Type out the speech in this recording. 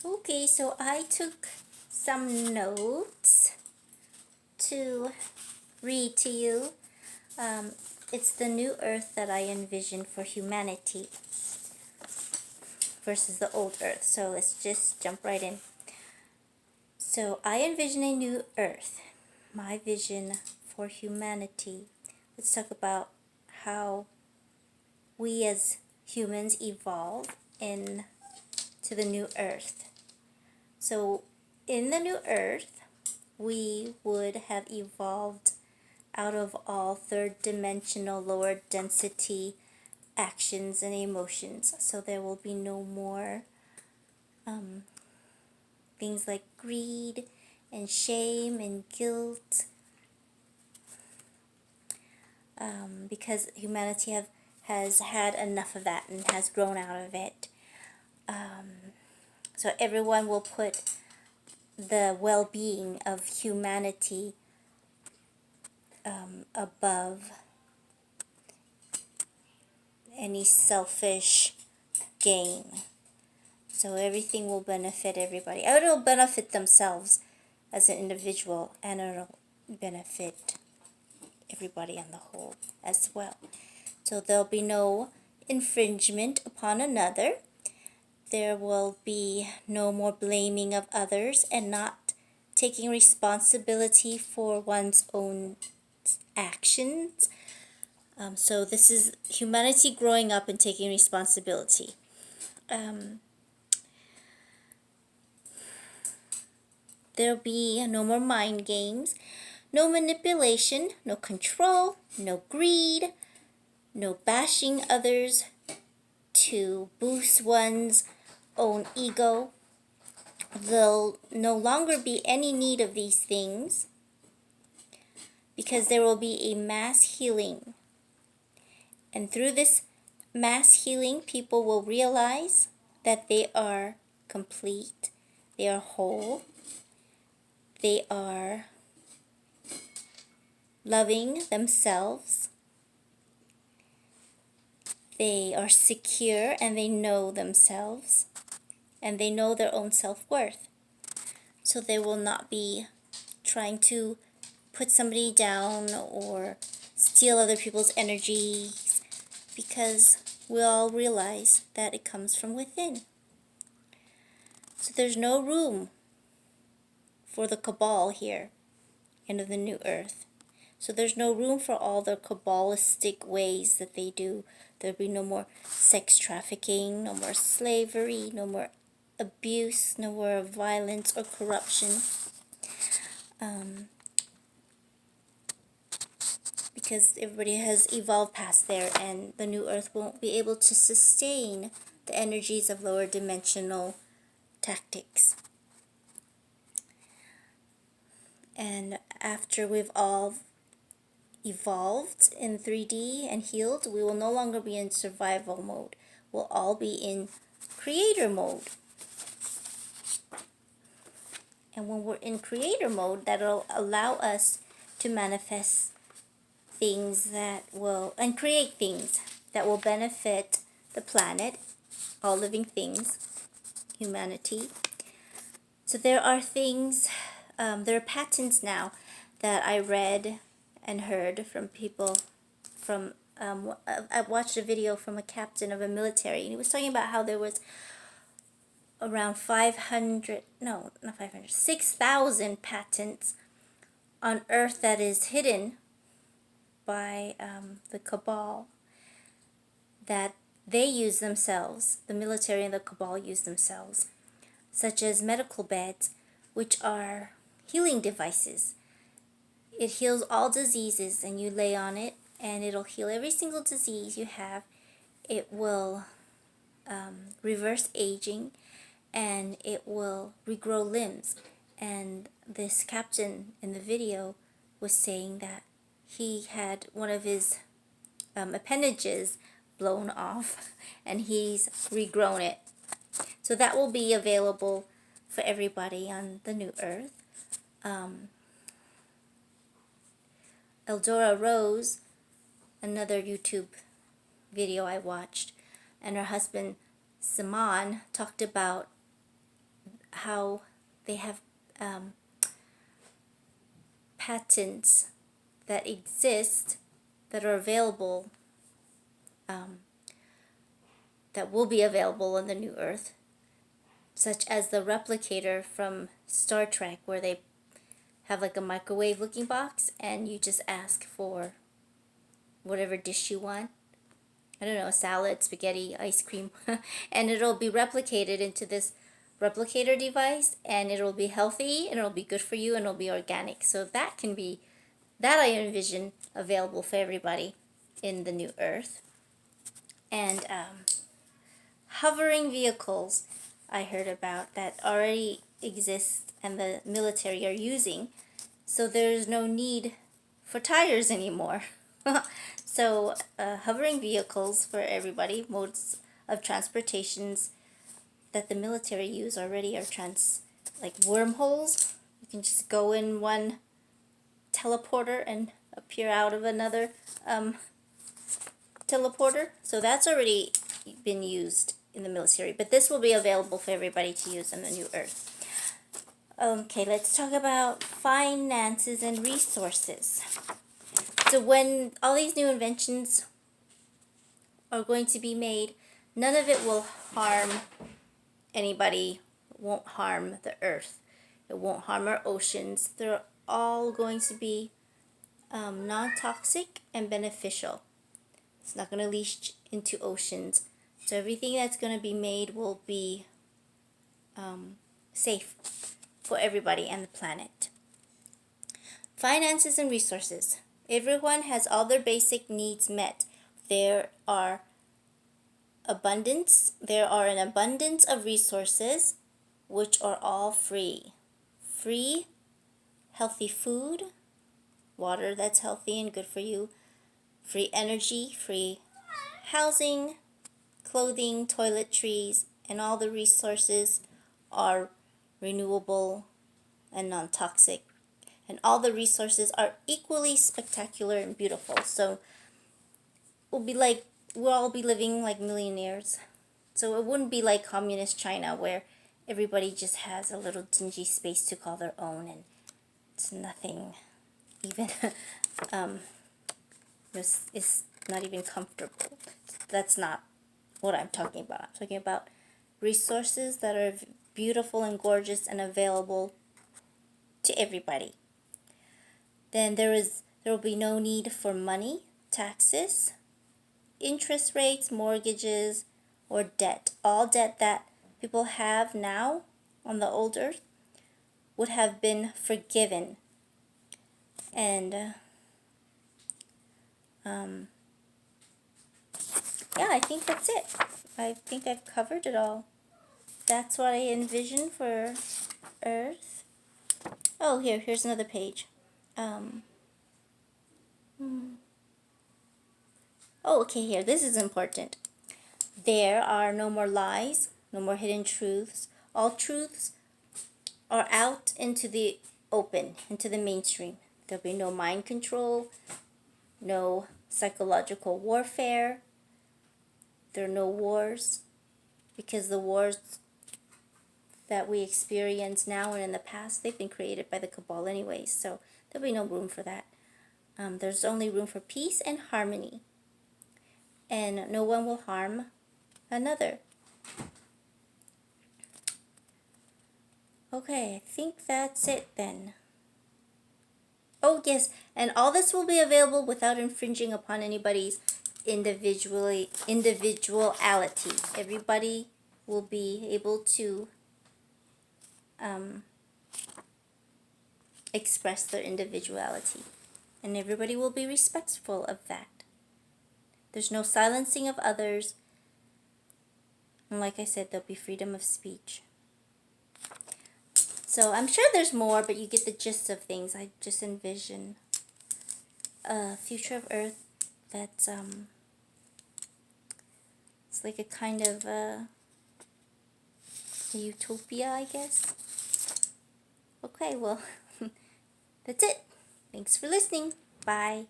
Okay, so I took some notes to read to you. It's the new earth that I envision for humanity versus the old earth. So let's just jump right in. So I envision a new earth, my vision for humanity. Let's talk about how we as humans evolve into the new earth. So in the new earth, we would have evolved out of all third dimensional lower density actions and emotions. So there will be no more things like greed and shame and guilt, because humanity has had enough of that and has grown out of it. So everyone will put the well-being of humanity above any selfish gain. So everything will benefit everybody. It'll benefit themselves as an individual, and it'll benefit everybody on the whole as well. So there'll be no infringement upon another. There will be no more blaming of others and not taking responsibility for one's own actions. So this is humanity growing up and taking responsibility. There'll be no more mind games, no manipulation, no control, no greed, no bashing others to boost one's own ego. There'll no longer be any need of these things because there will be a mass healing. And through this mass healing, people will realize that they are complete, they are whole, they are loving themselves, they are secure, and they know themselves, and they know their own self-worth. So they will not be trying to put somebody down or steal other people's energies, because we all realize that it comes from within. So there's no room for the cabal here in the new earth. So there's no room for all the cabalistic ways that they do. There'll be no more sex trafficking, no more slavery, no more abuse, no more violence or corruption. Because everybody has evolved past there, and the new earth won't be able to sustain the energies of lower dimensional tactics. And after we've all evolved in 3D and healed, we will no longer be in survival mode. We'll all be in creator mode. And when we're in creator mode, that'll allow us to manifest things that will, and create things that will benefit the planet, all living things, humanity. So there are things, there are patents now that I read and heard from people from, I watched a video from a captain of a military, and he was talking about how there was around 6,000 patents on Earth that is hidden by the cabal, that they use themselves, the military and the cabal use themselves, such as medical beds, which are healing devices. It heals all diseases, and you lay on it and it'll heal every single disease you have. It will reverse aging, and it will regrow limbs. And this captain in the video was saying that he had one of his appendages blown off, and he's regrown it. So that will be available for everybody on the new earth. Eldora Rose, another YouTube video I watched, and her husband Simon talked about how they have patents that exist that are available, that will be available on the new Earth, such as the Replicator from Star Trek, where they have like a microwave looking box and you just ask for whatever dish you want. I don't know, salad, spaghetti, ice cream, and it'll be replicated into this replicator device, and it'll be healthy, and it'll be good for you, and it'll be organic. So that can be, that I envision available for everybody in the new Earth. And hovering vehicles I heard about that already exist and the military are using, so there's no need for tires anymore. So hovering vehicles for everybody, modes of transportations that the military use already are like wormholes. You can just go in one teleporter and appear out of another teleporter. So that's already been used in the military, but this will be available for everybody to use on the new Earth. Okay, let's talk about finances and resources. So when all these new inventions are going to be made, none of it will harm anybody. It won't harm the Earth. It won't harm our oceans. They're all going to be non-toxic and beneficial. It's not going to leach into oceans. So everything that's going to be made will be safe for everybody and the planet. Finances and resources. Everyone has all their basic needs met. There are an abundance of resources which are all free. Free, healthy food, water that's healthy and good for you, free energy, free housing, clothing, toiletries, and all the resources are renewable and non-toxic. And all the resources are equally spectacular and beautiful. So we'll all be living like millionaires. So it wouldn't be like communist China where everybody just has a little dingy space to call their own and it's nothing even, it's not even comfortable. That's not what I'm talking about. I'm talking about resources that are beautiful and gorgeous and available to everybody. Then there will be no need for money, taxes, interest rates, mortgages, or debt. All debt that people have now on the old Earth would have been forgiven. And yeah, I think that's it. I think I've covered it all. That's what I envision for Earth. Oh, here's another page. Oh, okay, here. This is important. There are no more lies, no more hidden truths. All truths are out into the open, into the mainstream. There'll be no mind control, no psychological warfare. There are no wars, because the wars that we experience now and in the past, they've been created by the cabal anyways, so there'll be no room for that. There's only room for peace and harmony, and no one will harm another. Okay, I think that's it then. Oh yes, and all this will be available without infringing upon anybody's individuality. Everybody will be able to express their individuality, and everybody will be respectful of that. There's no silencing of others, and like I said, there'll be freedom of speech. So I'm sure there's more, but you get the gist of things. I just envision a future of Earth that's it's like a kind of a utopia, I guess. Okay, well, that's it. Thanks for listening. Bye.